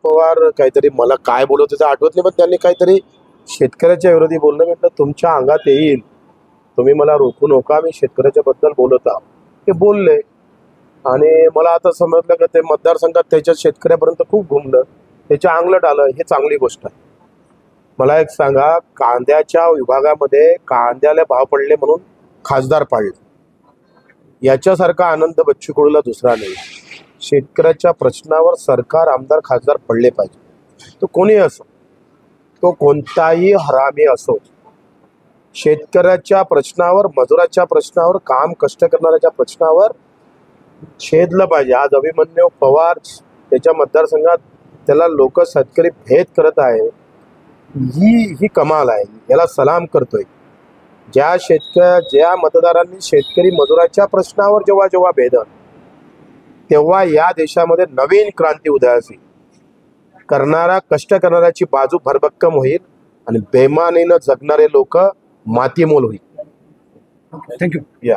पवार काहीतरी मला काय बोलत होते आठवत नाही, पण त्यांनी काहीतरी शेतकऱ्याच्या विरोधी बोलणं. म्हटलं तुमच्या अंगात येईल, तुम्ही मला रोखू नका, मी शेतकऱ्याच्या बद्दल बोलत आहो. ते बोलले आणि मला आता समजलं की ते मतदारसंघात त्याच्या शेतकऱ्यापर्यंत खूप घुमलं, त्याच्या अंगलट आलं. हे चांगली गोष्ट आहे. मला एक सांगा, कांद्याच्या विभागामध्ये कांद्याला भाव पडले म्हणून खासदार पाडले, याच्यासारखा आनंद बच्चू कडूला दुसरा नाही. शेतकऱ्याच्या प्रश्नावर सरकार, आमदार, खासदार पडले पाहिजे. तो कोणी असो, तो कोणताही हरामी असो, शेतकऱ्याच्या प्रश्नावर, मजुराच्या प्रश्नावर, काम कष्ट करणाऱ्याच्या प्रश्नावर छेदलं पाहिजे. आज अभिमन्यू पवार त्याच्या मतदारसंघात त्याला लोक शेतकरी भेद करत आहे, ही कमाल आहे. याला सलाम करतोय. ज्या मतदारांनी शेतकरी मजुराच्या प्रश्नावर जेव्हा भेदन, तेव्हा या देशामध्ये नवीन क्रांती उदयास येईल. करणारा, कष्ट करणाऱ्याची बाजू भरभक्कम होईल आणि बेमानीनं जगणारे लोक मातीमोल होईल. थँक्यू. या